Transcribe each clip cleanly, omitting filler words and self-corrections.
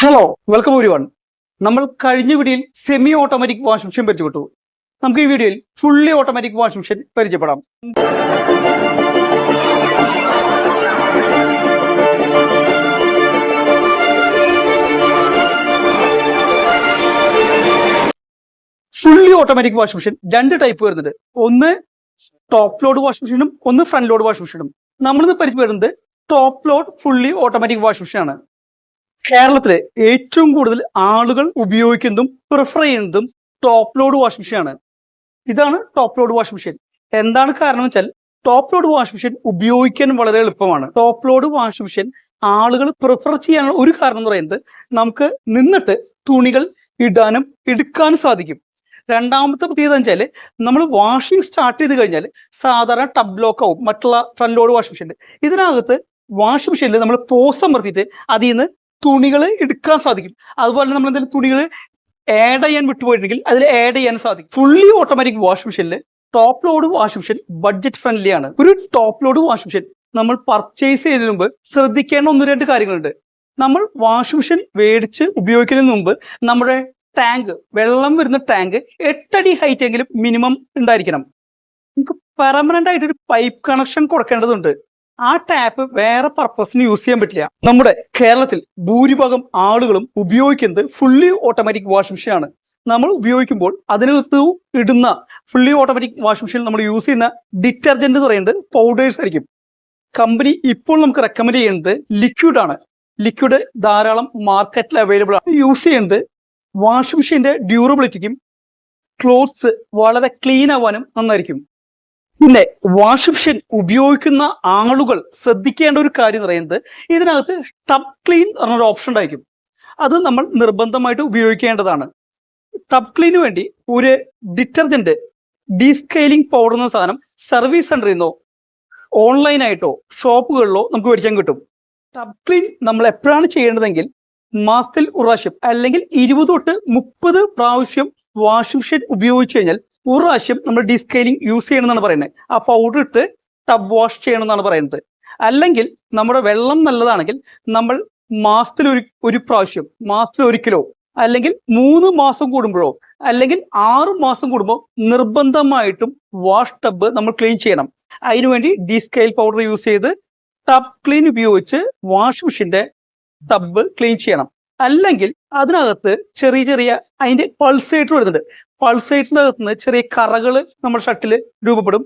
Hello welcome everyone. നമ്മൾ കഴിഞ്ഞ വീഡിയോയിൽ സെമി ഓട്ടോമാറ്റിക് വാഷിംഗ് മെഷീൻ പരിചയപ്പെട്ടു. നമുക്ക് ഈ വീഡിയോയിൽ ഫുള്ളി ഓട്ടോമാറ്റിക് വാഷിംഗ് മെഷീൻ പരിചയപ്പെടാം. ഫുള്ളി ഓട്ടോമാറ്റിക് വാഷിംഗ് മെഷീൻ രണ്ട് ടൈപ്പ് വരുന്നുണ്ട്. ഒന്ന് ടോപ്പ് ലോഡ് വാഷിംഗ് മെഷീനും ഒന്ന് ഫ്രണ്ട് ലോഡ് വാഷിംഗ് മെഷീനും. നമ്മളിന്ന് പരിചയപ്പെടുന്നത് top load fully automatic washing machine ആണ്. കേരളത്തിലെ ഏറ്റവും കൂടുതൽ ആളുകൾ ഉപയോഗിക്കുന്നതും പ്രിഫർ ചെയ്യുന്നതും ടോപ്പ് ലോഡ് വാഷിംഗ് മെഷീൻ ആണ്. ഇതാണ് ടോപ്പ് ലോഡ് വാഷിംഗ് മെഷീൻ. എന്താണ് കാരണം വെച്ചാൽ ടോപ്പ് ലോഡ് വാഷിംഗ് മെഷീൻ ഉപയോഗിക്കാൻ വളരെ എളുപ്പമാണ്. ടോപ്പ് ലോഡ് വാഷിംഗ് മെഷീൻ ആളുകൾ പ്രിഫർ ചെയ്യാനുള്ള ഒരു കാരണം എന്ന് പറയുന്നത് നമുക്ക് നിന്നിട്ട് തുണികൾ ഇടാനും എടുക്കാനും സാധിക്കും. രണ്ടാമത്തെ പ്രത്യേകത വെച്ചാൽ നമ്മൾ വാഷിംഗ് സ്റ്റാർട്ട് ചെയ്ത് കഴിഞ്ഞാൽ സാധാരണ ടബ് ലോക്ക് ആവും മറ്റുള്ള ഫ്രണ്ട് ലോഡ് വാഷിംഗ് മെഷീൻ. ഇതിനകത്ത് വാഷിംഗ് മെഷീനിൽ നമ്മൾ പോസ് അമർത്തിയിട്ട് അതിൽ നിന്ന് തുണികൾ എടുക്കാൻ സാധിക്കും. അതുപോലെ നമ്മൾ എന്തെങ്കിലും തുണികൾ ആഡ് ചെയ്യാൻ വിട്ടുപോയിട്ടുണ്ടെങ്കിൽ അതിൽ ആഡ് ചെയ്യാൻ സാധിക്കും. ഫുള്ളി ഓട്ടോമാറ്റിക് വാഷിംഗ് മെഷീനിൽ top load washing machine budget friendly ആണ്. ഒരു ടോപ്പ് ലോഡ് വാഷിംഗ് മെഷീൻ നമ്മൾ പർച്ചേസ് ചെയ്യുന്നതിന് മുമ്പ് ശ്രദ്ധിക്കേണ്ട ഒന്ന് രണ്ട് കാര്യങ്ങളുണ്ട്. നമ്മൾ വാഷിംഗ് മെഷീൻ മേടിച്ച് ഉപയോഗിക്കുന്നതിന് മുമ്പ് നമ്മുടെ ടാങ്ക്, വെള്ളം വരുന്ന ടാങ്ക് 8 അടി ഹൈറ്റ് എങ്കിലും മിനിമം ഉണ്ടായിരിക്കണം. നമുക്ക് പെർമനന്റ് ആയിട്ട് ഒരു പൈപ്പ് കണക്ഷൻ കൊടുക്കേണ്ടതുണ്ട്. ആ ടാപ്പ് വേറെ പർപ്പസിന് യൂസ് ചെയ്യാൻ പറ്റില്ല. നമ്മുടെ കേരളത്തിൽ ഭൂരിഭാഗം ആളുകളും ഉപയോഗിക്കുന്നത് ഫുള്ളി ഓട്ടോമാറ്റിക് വാഷിംഗ് മെഷീൻ ആണ്. നമ്മൾ ഉപയോഗിക്കുമ്പോൾ അതിനകത്ത് ഇടുന്ന ഫുള്ളി ഓട്ടോമാറ്റിക് വാഷിംഗ് മെഷീൻ നമ്മൾ യൂസ് ചെയ്യുന്ന ഡിറ്റർജന്റ് എന്ന് പറയുന്നത് പൗഡേഴ്സ് ആയിരിക്കും. കമ്പനി ഇപ്പോൾ നമുക്ക് റെക്കമെൻഡ് ചെയ്യുന്നത് ലിക്വിഡ് ആണ്. ലിക്വിഡ് ധാരാളം മാർക്കറ്റിൽ അവൈലബിൾ ആണ്. യൂസ് ചെയ്യുന്നത് വാഷിംഗ് മെഷീന്റെ ഡ്യൂറബിലിറ്റിക്കും ക്ലോത്ത്സ് വളരെ ക്ലീൻ ആവാനും നന്നായിരിക്കും. പിന്നെ വാഷിംഗ് മെഷീൻ ഉപയോഗിക്കുന്ന ആളുകൾ ശ്രദ്ധിക്കേണ്ട ഒരു കാര്യം എന്ന് പറയുന്നത് ഇതിനകത്ത് ടബ് ക്ലീൻ എന്നൊരു ഓപ്ഷൻ ഉണ്ടായിരിക്കും. അത് നമ്മൾ നിർബന്ധമായിട്ട് ഉപയോഗിക്കേണ്ടതാണ്. ടബ് ക്ലീന് വേണ്ടി ഒരു ഡിറ്റർജന്റ് ഡീസ്കെയിലിംഗ് പൗഡർ എന്ന സാധനം സർവീസ് സെന്ററിൽ നിന്നോ ഓൺലൈനായിട്ടോ ഷോപ്പുകളിലോ നമുക്ക് മേടിക്കാൻ കിട്ടും. ടബ് ക്ലീൻ നമ്മൾ എപ്പോഴാണ് ചെയ്യേണ്ടതെങ്കിൽ മാസത്തിൽ ഒരു പ്രാവശ്യം അല്ലെങ്കിൽ 20 തൊട്ട് 30 പ്രാവശ്യം വാഷിംഗ് മെഷീൻ ഉപയോഗിച്ച് കഴിഞ്ഞാൽ ഒരു പ്രാവശ്യം നമ്മൾ ഡീസ്കെയിലിംഗ് യൂസ് ചെയ്യണമെന്നാണ് പറയുന്നത്. ആ പൗഡർ ഇട്ട് ടബ് വാഷ് ചെയ്യണമെന്നാണ് പറയുന്നത്. അല്ലെങ്കിൽ നമ്മുടെ വെള്ളം നല്ലതാണെങ്കിൽ നമ്മൾ മാസത്തിൽ ഒരു പ്രാവശ്യം, മാസത്തിൽ 1 കിലോ അല്ലെങ്കിൽ 3 മാസം കൂടുമ്പോഴോ അല്ലെങ്കിൽ 6 മാസം കൂടുമ്പോൾ നിർബന്ധമായിട്ടും വാഷ് ടബ് നമ്മൾ ക്ലീൻ ചെയ്യണം. അതിനുവേണ്ടി ഡീസ്കെയിൽ പൗഡർ യൂസ് ചെയ്ത് ടബ് ക്ലീൻ ഉപയോഗിച്ച് വാഷിംഗ് മെഷീന്റെ ടബ് ക്ലീൻ ചെയ്യണം. അല്ലെങ്കിൽ അതിനകത്ത് ചെറിയ അതിന്റെ പൾസേറ്റർ വരുന്നുണ്ട്. പൾസേറ്ററിന്റെ അകത്ത് നിന്ന് ചെറിയ കറകൾ നമ്മുടെ ഷർട്ടിൽ രൂപപ്പെടും.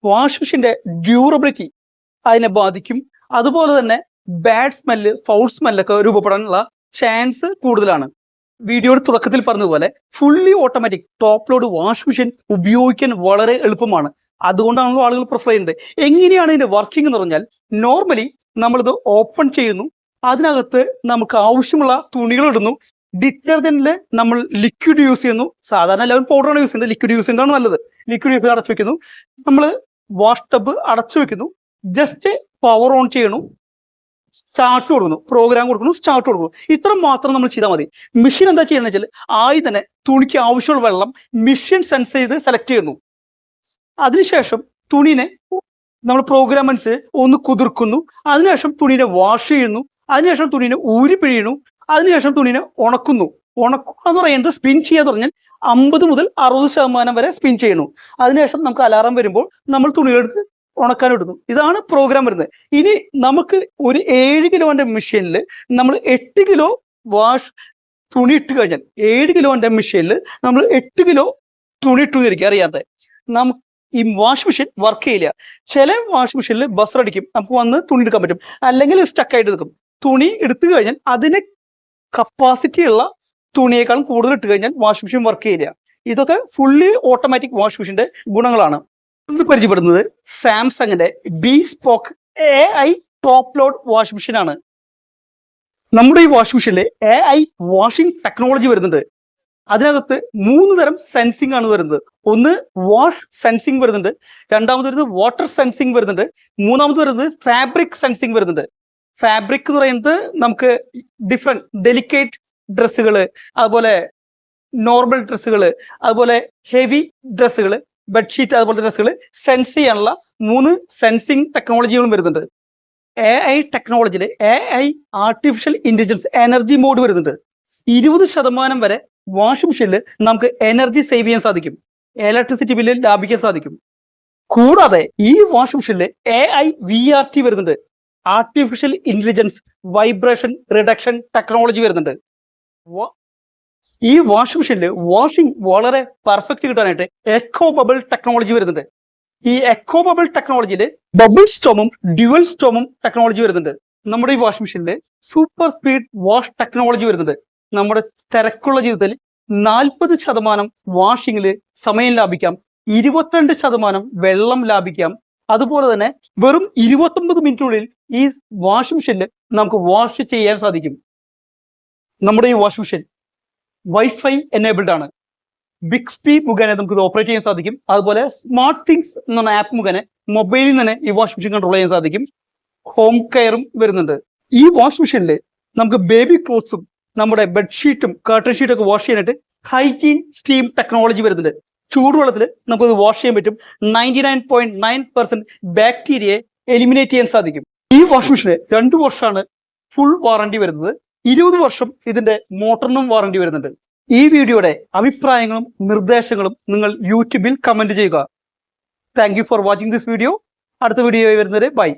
വാഷിംഗ് മെഷീന്റെ ഡ്യൂറബിലിറ്റി അതിനെ ബാധിക്കും. അതുപോലെ തന്നെ ബാഡ് സ്മെല്ല്, ഫൗൾ സ്മെല്ലൊക്കെ രൂപപ്പെടാനുള്ള ചാൻസ് കൂടുതലാണ്. വീഡിയോയുടെ തുടക്കത്തിൽ പറഞ്ഞതുപോലെ fully automatic top load washing machine ഉപയോഗിക്കാൻ വളരെ എളുപ്പമാണ്. അതുകൊണ്ടാണല്ലോ ആളുകൾ പ്രിഫർ ചെയ്യുന്നത്. എങ്ങനെയാണ് ഇതിന്റെ വർക്കിംഗ് എന്ന് പറഞ്ഞാൽ, നോർമലി നമ്മളിത് ഓപ്പൺ ചെയ്യുന്നു, അതിനകത്ത് നമുക്ക് ആവശ്യമുള്ള തുണികൾ ഇടുന്നു. ഡിറ്റർജന്റില് നമ്മൾ ലിക്വിഡ് യൂസ് ചെയ്യുന്നു. സാധാരണ എല്ലാവരും പൗഡറാണ് യൂസ് ചെയ്യുന്നത്. ലിക്വിഡ് യൂസ് ചെയ്യുന്നതാണ് നല്ലത്. ലിക്വിഡ് യൂസ് ചെയ്ത് അടച്ചു വെക്കുന്നു. നമ്മൾ വാഷ് ടബ് അടച്ചു വെക്കുന്നു. ജസ്റ്റ് പവർ ഓൺ ചെയ്യണു, സ്റ്റാർട്ട് കൊടുക്കുന്നു, പ്രോഗ്രാം കൊടുക്കുന്നു, സ്റ്റാർട്ട് കൊടുക്കുന്നു. ഇത്ര മാത്രം നമ്മൾ ചെയ്താൽ മതി. മെഷീൻ എന്താ ചെയ്യണമെന്ന് വെച്ചാൽ ആദ്യം തന്നെ തുണിക്ക് ആവശ്യമുള്ള വെള്ളം മെഷീൻ സെൻസ് ചെയ്ത് സെലക്ട് ചെയ്യുന്നു. അതിനുശേഷം തുണിനെ നമ്മൾ പ്രോഗ്രാം അനുസരിച്ച് ഒന്ന് കുതിർക്കുന്നു. അതിനുശേഷം തുണിനെ വാഷ് ചെയ്യുന്നു. അതിനുശേഷം തുണിനെ ഊരി പിഴിയുന്നു. അതിനുശേഷം തുണിനെ ഉണക്കുന്നു. ഉണക്കുക എന്ന് പറയുന്നത് സ്പിൻ ചെയ്യാന്ന് പറഞ്ഞാൽ 50 മുതൽ 60% വരെ സ്പിൻ ചെയ്യുന്നു. അതിനുശേഷം നമുക്ക് അലാറം വരുമ്പോൾ നമ്മൾ തുണികളെടുത്ത് ഉണക്കാൻ ഇടുന്നു. ഇതാണ് പ്രോഗ്രാം വരുന്നത്. ഇനി നമുക്ക് ഒരു 7 കിലോന്റെ മെഷീനിൽ നമ്മൾ 8 കിലോ തുണി ഇട്ട് കഴിഞ്ഞാൽ 7 കിലോന്റെ മെഷീനിൽ നമ്മൾ 8 കിലോ തുണി ഇട്ടു എന്നിരിക്കും അറിയാതെ. നമുക്ക് ഈ വാഷിംഗ് മെഷീൻ വർക്ക് ചെയ്യില്ല. ചില വാഷിംഗ് മെഷീനിൽ ബസർ അടിക്കും, നമുക്ക് വന്ന് തുണി എടുക്കാൻ പറ്റും. അല്ലെങ്കിൽ സ്റ്റക്ക് ആയിട്ട് നിൽക്കും. തുണി എടുത്തു കഴിഞ്ഞാൽ അതിന് കപ്പാസിറ്റി ഉള്ള തുണിയേക്കാളും കൂടുതൽ ഇട്ട് കഴിഞ്ഞാൽ വാഷിംഗ് മെഷീൻ വർക്ക് ചെയ്യില്ല. ഇതൊക്കെ ഫുള്ളി ഓട്ടോമാറ്റിക് വാഷിംഗ് മെഷീന്റെ ഗുണങ്ങളാണ്. ഇത് പരിചയപ്പെടുന്നത് സാംസങ്ങിന്റെ bespoke AI top load washing machine ആണ്. നമ്മുടെ ഈ വാഷിംഗ് മെഷീനിൽ AI വാഷിംഗ് ടെക്നോളജി വരുന്നുണ്ട്. അതിനകത്ത് 3 തരം സെൻസിങ് ആണ് വരുന്നത്. ഒന്ന് വാഷ് സെൻസിങ് വരുന്നുണ്ട്, രണ്ടാമത് വരുന്നത് വാട്ടർ സെൻസിങ് വരുന്നുണ്ട്, മൂന്നാമത് വരുന്നത് ഫാബ്രിക് സെൻസിങ് വരുന്നുണ്ട്. ഫാബ്രിക് എന്ന് പറയുന്നത് നമുക്ക് ഡിഫറെന്റ് ഡെലിക്കേറ്റ് ഡ്രസ്സുകൾ, അതുപോലെ നോർമൽ ഡ്രസ്സുകൾ, അതുപോലെ ഹെവി ഡ്രസ്സുകൾ, ബെഡ്ഷീറ്റ്, അതുപോലത്തെ ഡ്രസ്സുകൾ സെൻസ് ചെയ്യാനുള്ള 3 സെൻസിങ് ടെക്നോളജികളും വരുന്നുണ്ട്. AI ടെക്നോളജിയിൽ AI artificial intelligence energy mode വരുന്നുണ്ട്. 20% വരെ വാഷിംഗ് മെഷീനിൽ നമുക്ക് എനർജി സേവ് ചെയ്യാൻ സാധിക്കും, ഇലക്ട്രിസിറ്റി ബില്ല് ലാഭിക്കാൻ സാധിക്കും. കൂടാതെ ഈ വാഷിംഗ് മെഷീനിൽ AIVRT വരുന്നുണ്ട്, artificial intelligence vibration reduction technology വരുന്നുണ്ട്. ഈ വാഷിംഗ് മെഷീനിൽ വാഷിംഗ് വളരെ പെർഫെക്റ്റ് കിട്ടാനായിട്ട് എക്കോ ബബിൾ ടെക്നോളജി വരുന്നുണ്ട്. ഈ എക്കോ ബബിൾ ടെക്നോളജിയിൽ ബബിൾ സ്റ്റോമും ഡ്യുവൽ സ്റ്റോമും ടെക്നോളജി വരുന്നുണ്ട്. നമ്മുടെ ഈ വാഷിംഗ് മെഷീനിൽ സൂപ്പർ സ്പീഡ് വാഷ് ടെക്നോളജി വരുന്നുണ്ട്. നമ്മുടെ തിരക്കുള്ള ജീവിതത്തിൽ 40% വാഷിംഗിൽ സമയം ലാഭിക്കാം, 22% വെള്ളം ലാഭിക്കാം. അതുപോലെ തന്നെ വെറും 29 മിനിറ്റിനുള്ളിൽ ഈ വാഷിംഗ് മെഷീനിൽ നമുക്ക് വാഷ് ചെയ്യാൻ സാധിക്കും. നമ്മുടെ ഈ വാഷിംഗ് മെഷീൻ വൈഫൈ എനേബിൾഡ് ആണ്. ബിക്സ്ബി മുഖേന നമുക്ക് ഇത് ഓപ്പറേറ്റ് ചെയ്യാൻ സാധിക്കും. അതുപോലെ സ്മാർട്ട് തിങ്സ് എന്ന ആപ്പ് മുഖേന മൊബൈലിൽ തന്നെ ഈ വാഷിംഗ് മെഷീൻ കൺട്രോൾ ചെയ്യാൻ സാധിക്കും. ഹോം കെയറും വരുന്നുണ്ട്. ഈ വാഷിംഗ് മെഷീനിൽ നമുക്ക് ബേബി ക്ലോത്ത്സും നമ്മുടെ ബെഡ്ഷീറ്റും കർട്ടൻ ഷീറ്റും ഒക്കെ വാഷ് ചെയ്യാനായിട്ട് ഹൈജീൻ സ്റ്റീം ടെക്നോളജി വരുന്നുണ്ട്. ചൂടുവെള്ളത്തിൽ നമുക്കത് വാഷ് ചെയ്യാൻ പറ്റും. 99.9% ബാക്ടീരിയയെ എലിമിനേറ്റ് ചെയ്യാൻ സാധിക്കും. ഈ വാഷിംഗ് മെഷീന് 2 വർഷമാണ് ഫുൾ വാറണ്ടി വരുന്നത്. 20 വർഷം ഇതിന്റെ മോട്ടറിനും വാറണ്ടി വരുന്നുണ്ട്. ഈ വീഡിയോയുടെ അഭിപ്രായങ്ങളും നിർദ്ദേശങ്ങളും നിങ്ങൾ യൂട്യൂബിൽ കമന്റ് ചെയ്യുക. Thank you for watching this video. അടുത്ത വീഡിയോ വരുന്നത് ബൈ.